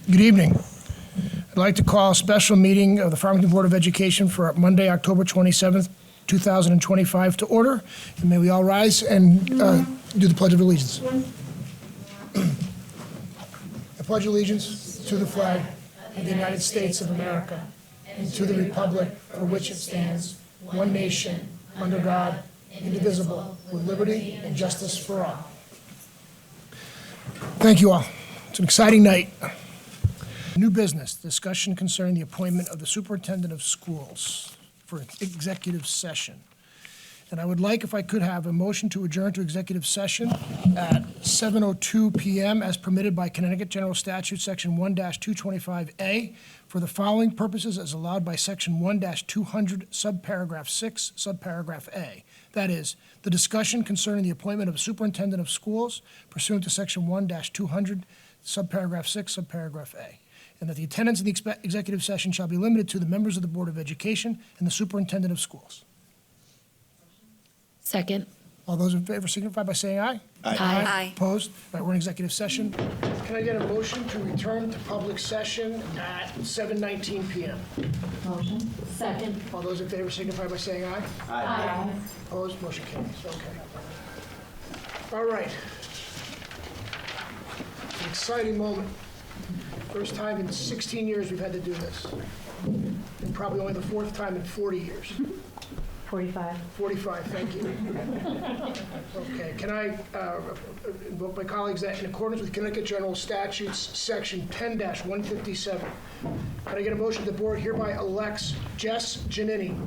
Good evening. I'd like to call a special meeting of the Farmington Board of Education for Monday, October 27th, 2025 to order. And may we all rise and do the Pledge of Allegiance. I pledge allegiance to the flag of the United States of America and to the republic for which it stands, one nation, under God, indivisible, with liberty and justice for all. Thank you all. It's an exciting night. New business, discussion concerning the appointment of the superintendent of schools for executive session. And I would like, if I could, have a motion to adjourn to executive session at 7:02 p.m. as permitted by Connecticut General Statute, Section 1-225A, for the following purposes as allowed by Section 1-200, subparagraph 6, subparagraph A. That is, the discussion concerning the appointment of a superintendent of schools pursuant to Section 1-200, subparagraph 6, subparagraph A. And that the attendance in the executive session shall be limited to the members of the Board of Education and the superintendent of schools. Second. All those in favor signify by saying aye. Aye. Aye. Opposed? All right, we're in executive session. Can I get a motion to return to public session at 7:19 p.m.? Motion. Second. All those in favor signify by saying aye. Aye. Opposed? Motion carries. Okay. All right. An exciting moment. First time in 16 years we've had to do this. And probably only the fourth time in 40 years. 45. 45, thank you. Okay, can I invoke my colleagues that in accordance with Connecticut General Statutes, Section 10-157, can I get a motion the board hereby elects Jess Giannini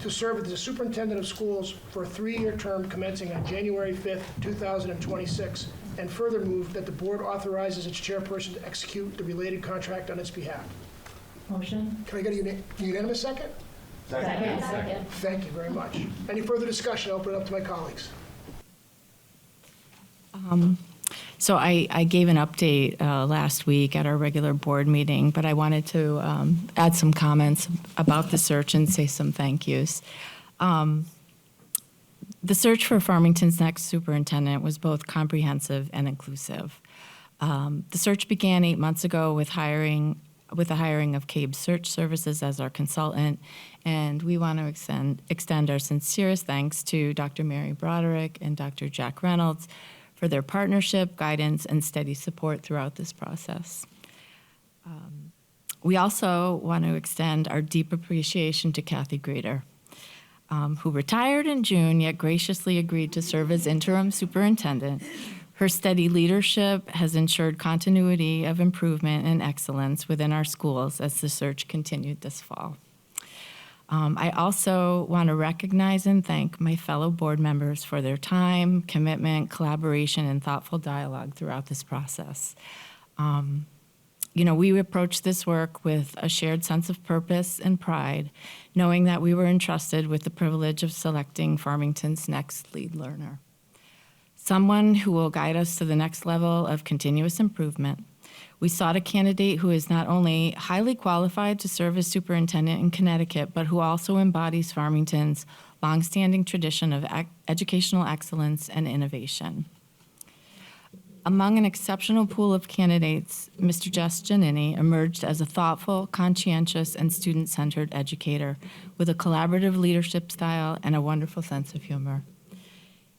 to serve as the superintendent of schools for a 3-year term commencing on January 5th, 2026, and further move that the board authorizes its chairperson to execute the related contract on its behalf. Motion. Can I get a unanimous second? Second. Thank you very much. Any further discussion? I'll open it up to my colleagues. So I gave an update last week at our regular board meeting, but I wanted to add some comments about the search and say some thank yous. The search for Farmington's next superintendent was both comprehensive and inclusive. The search began 8 months ago with the hiring of CABE Search Services as our consultant, and we want to extend our sincerest thanks to Dr. Mary Broderick and Dr. Jack Reynolds for their partnership, guidance, and steady support throughout this process. We also want to extend our deep appreciation to Kathy Grader, who retired in June, yet graciously agreed to serve as interim superintendent. Her steady leadership has ensured continuity of improvement and excellence within our schools as the search continued this fall. I also want to recognize and thank my fellow board members for their time, commitment, collaboration, and thoughtful dialogue throughout this process. We approached this work with a shared sense of purpose and pride, knowing that we were entrusted with the privilege of selecting Farmington's next lead learner. Someone who will guide us to the next level of continuous improvement. We sought a candidate who is not only highly qualified to serve as superintendent in Connecticut, but who also embodies Farmington's longstanding tradition of educational excellence and innovation. Among an exceptional pool of candidates, Mr. Jess Giannini emerged as a thoughtful, conscientious, and student-centered educator with a collaborative leadership style and a wonderful sense of humor.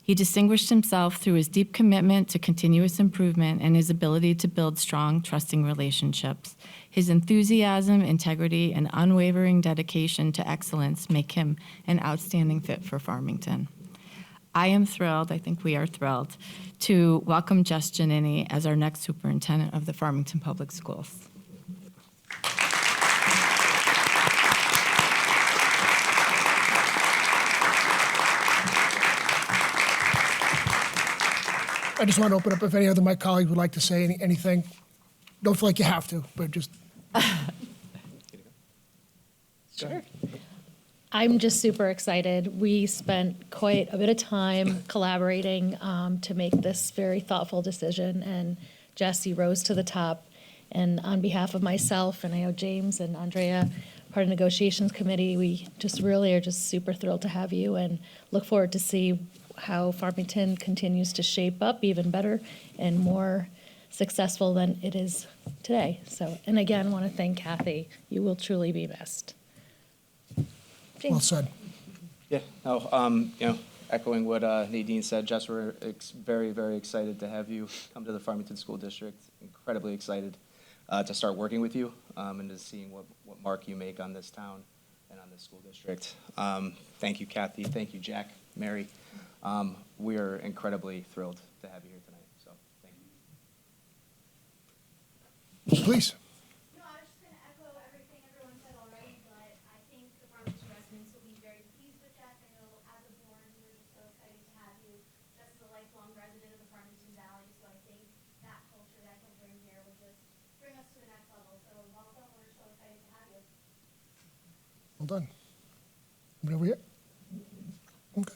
He distinguished himself through his deep commitment to continuous improvement and his ability to build strong, trusting relationships. His enthusiasm, integrity, and unwavering dedication to excellence make him an outstanding fit for Farmington. I am thrilled, I think we are thrilled, to welcome Jess Giannini as our next superintendent of the Farmington Public Schools. I just want to open up if any other of my colleagues would like to say anything. Don't feel like you have to, but just. Sure. I'm just super excited. We spent quite a bit of time collaborating to make this very thoughtful decision, and Jesse rose to the top. And on behalf of myself, and I know James and Andrea, part of the negotiations committee, we just really are just super thrilled to have you and look forward to see how Farmington continues to shape up even better and more successful than it is today. So, and again, want to thank Kathy. You will truly be missed. Well James. said. Yeah, no, echoing what Nadine said, Jess, we're very, very excited to have you come to the Farmington School District. Incredibly excited to start working with you and to seeing what mark you make on this town and on this school district. Thank you, Kathy. Thank you, Jack, Mary. We are incredibly thrilled to have you here tonight, so thank you. Please. No, I was just going to echo everything everyone said already, but I think the Farmington residents will be very pleased with that. I know as a board, we were just so excited to have you. Just as a lifelong resident of the Farmington Valley, so I think that culture that can bring here will just bring us to the next level. So welcome, we're so excited to have you. Well done. Anybody over here? Okay.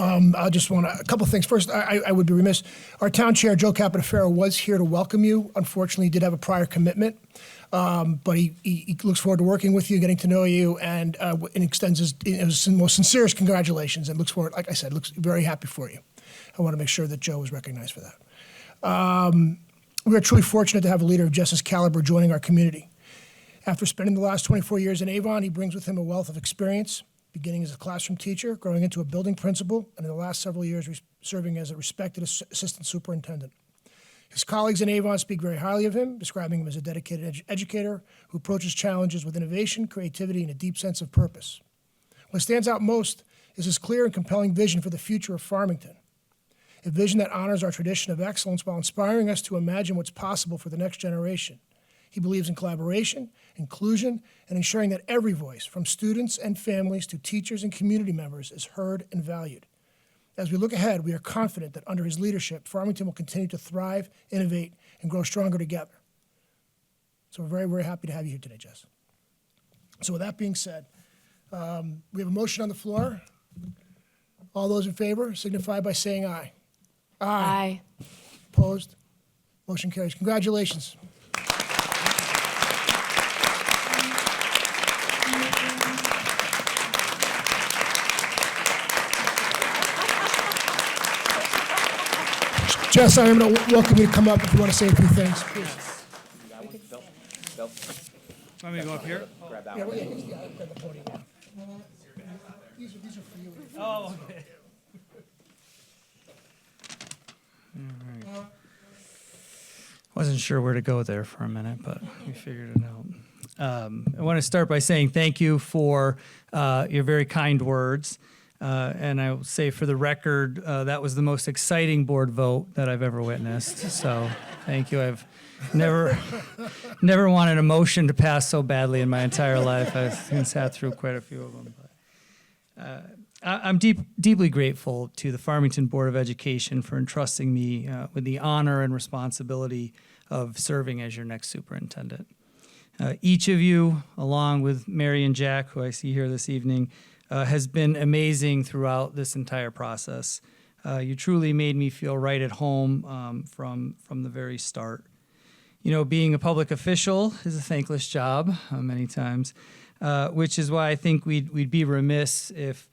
I just want a couple things. First, I would be remiss. Our town chair, Joe Capitafaro, was here to welcome you. Unfortunately, he did have a prior commitment, but he looks forward to working with you, getting to know you, and extends his most sincerest congratulations and looks forward, like I said, looks very happy for you. I want to make sure that Joe was recognized for that. We are truly fortunate to have a leader of Jess's caliber joining our community. After spending the last 24 years in Avon, he brings with him a wealth of experience, beginning as a classroom teacher, growing into a building principal, and in the last several years serving as a respected assistant superintendent. His colleagues in Avon speak very highly of him, describing him as a dedicated educator who approaches challenges with innovation, creativity, and a deep sense of purpose. What stands out most is his clear and compelling vision for the future of Farmington, a vision that honors our tradition of excellence while inspiring us to imagine what's possible for the next generation. He believes in collaboration, inclusion, and ensuring that every voice, from students and families to teachers and community members, is heard and valued. As we look ahead, we are confident that under his leadership, Farmington will continue to thrive, innovate, and grow stronger together. So we're very, very happy to have you here today, Jess. So with that being said, we have a motion on the floor. All those in favor signify by saying aye. Aye. Opposed? Motion carries. Congratulations. Jess, I am going to welcome you to come up if you want to say a few things, please. You got one, Bill? Want me to go up here? Grab that Yeah, one. I'll grab the podium now. These are for you. Oh, okay. Wasn't sure where to go there for a minute, but we figured it out. I want to start by saying thank you for your very kind words. And I will say for the record, that was the most exciting board vote that I've ever witnessed. So thank you. I've never wanted a motion to pass so badly in my entire life. I've sat through quite a few of them. But, I'm deeply grateful to the Farmington Board of Education for entrusting me with the honor and responsibility of serving as your next superintendent. Each of you, along with Mary and Jack, who I see here this evening, has been amazing throughout this entire process. You truly made me feel right at home from the very start. You know, being a public official is a thankless job many times, which is why I think we'd be remiss if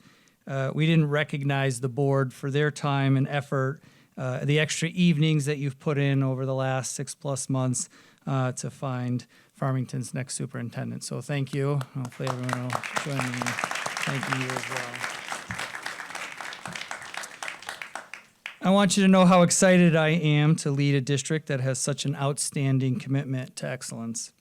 we didn't recognize the board for their time and effort, the extra evenings that you've put in over the last 6+ months to find Farmington's next superintendent. So thank you. Hopefully everyone will join me in thanking you as well. I want you to know how excited I am to lead a district that has such an outstanding commitment to excellence.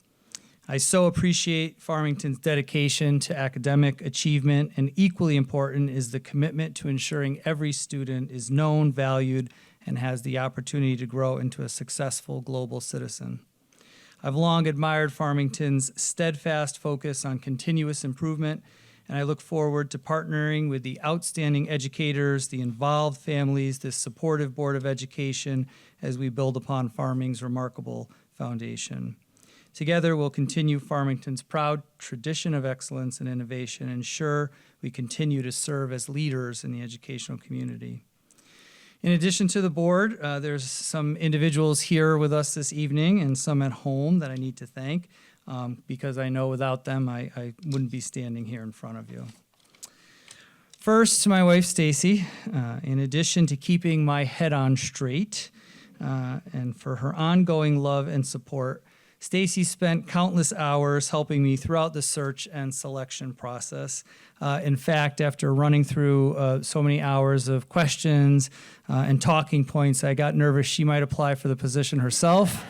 I so appreciate Farmington's dedication to academic achievement, and equally important is the commitment to ensuring every student is known, valued, and has the opportunity to grow into a successful global citizen. I've long admired Farmington's steadfast focus on continuous improvement, and I look forward to partnering with the outstanding educators, the involved families, this supportive Board of Education as we build upon Farming's remarkable foundation. Together, we'll continue Farmington's proud tradition of excellence and innovation and ensure we continue to serve as leaders in the educational community. In addition to the board, there's some individuals here with us this evening and some at home that I need to thank because I know without them I wouldn't be standing here in front of you. First, to my wife, Stacy. In addition to keeping my head on straight, and for her ongoing love and support. Stacy spent countless hours helping me throughout the search and selection process. In fact, after running through so many hours of questions and talking points, I got nervous she might apply for the position herself.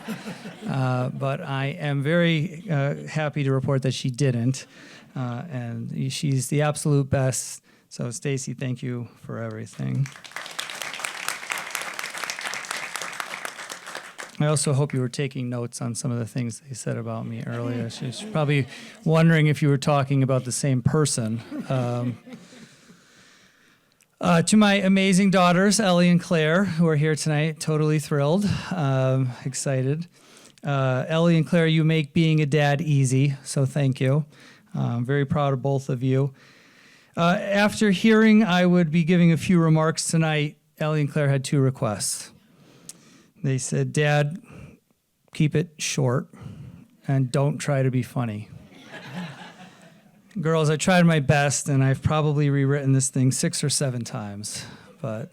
But I am very happy to report that she didn't. And she's the absolute best. So, Stacy, thank you for everything. I also hope you were taking notes on some of the things they said about me earlier. She's probably wondering if you were talking about the same person. To my amazing daughters, Ellie and Claire, who are here tonight, totally thrilled, excited. Ellie and Claire, you make being a dad easy, so thank you. I'm very proud of both of you. After hearing I would be giving a few remarks tonight, Ellie and Claire had two requests. They said, Dad, keep it short and don't try to be funny. Girls, I tried my best, and I've probably rewritten this thing 6 or 7 times. But,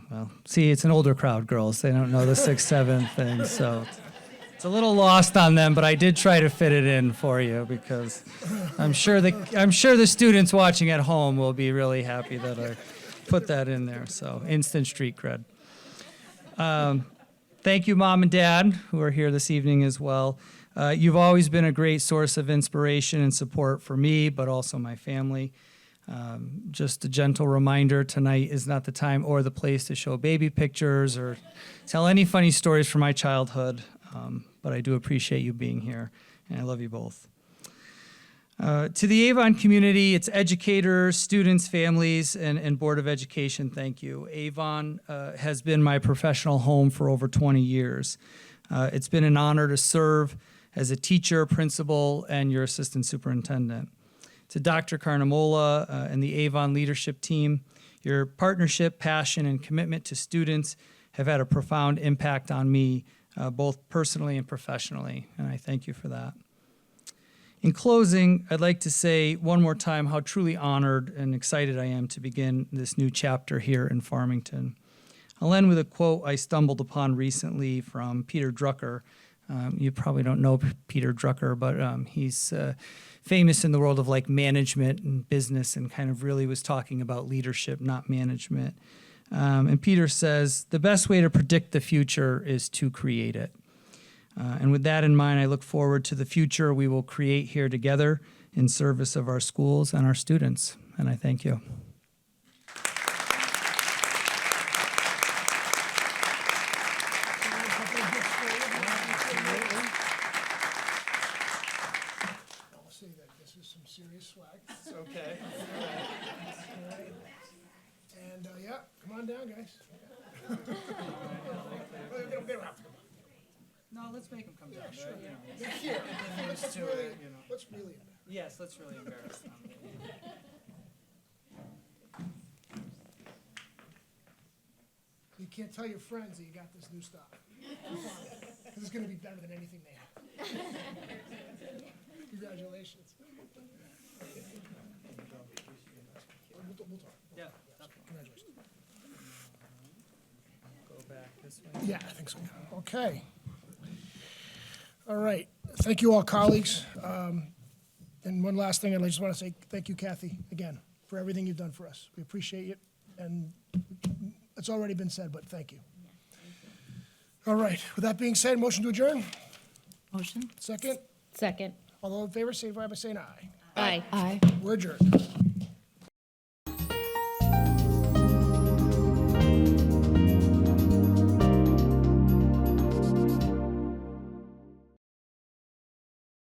well, see, it's an older crowd, girls. They don't know the 6, 7 thing, so it's a little lost on them, but I did try to fit it in for you because I'm sure the students watching at home will be really happy that I put that in there. So, instant street cred. Thank you, Mom and Dad, who are here this evening as well. You've always been a great source of inspiration and support for me, but also my family. Just a gentle reminder, tonight is not the time or the place to show baby pictures or tell any funny stories from my childhood, but I do appreciate you being here, and I love you both. To the Avon community, its educators, students, families, and Board of Education, thank you. Avon has been my professional home for over 20 years. It's been an honor to serve as a teacher, principal, and your assistant superintendent. To Dr. Carnamola and the Avon leadership team, your partnership, passion, and commitment to students have had a profound impact on me, both personally and professionally, and I thank you for that. In closing, I'd like to say one more time how truly honored and excited I am to begin this new chapter here in Farmington. I'll end with a quote I stumbled upon recently from Peter Drucker. You probably don't know Peter Drucker, but he's famous in the world of like management and business, and kind of really was talking about leadership, not management. And Peter says, the best way to predict the future is to create it. And with that in mind, I look forward to the future we will create here together in service of our schools and our students. And I thank you. I'll say that this is some serious swag. It's okay. And, yeah, come on down, guys. They don't have to come on. No, let's make them come down. Sure. They're here. Let's really embarrass. Yes, let's really embarrass them. You can't tell your friends that you got this new stuff. Because it's going to be better than anything they have. Congratulations. We'll talk. Yeah. Congratulations. Go back this way. Yeah, I think so. Okay. All right. Thank you all, colleagues. And one last thing, I just want to say thank you, Kathy, again, for everything you've done for us. We appreciate it. And it's already been said, but thank you. All right. With that being said, motion to adjourn? Motion? Second? Second. All those in favor, signify by saying aye. Aye. Aye. We're adjourned.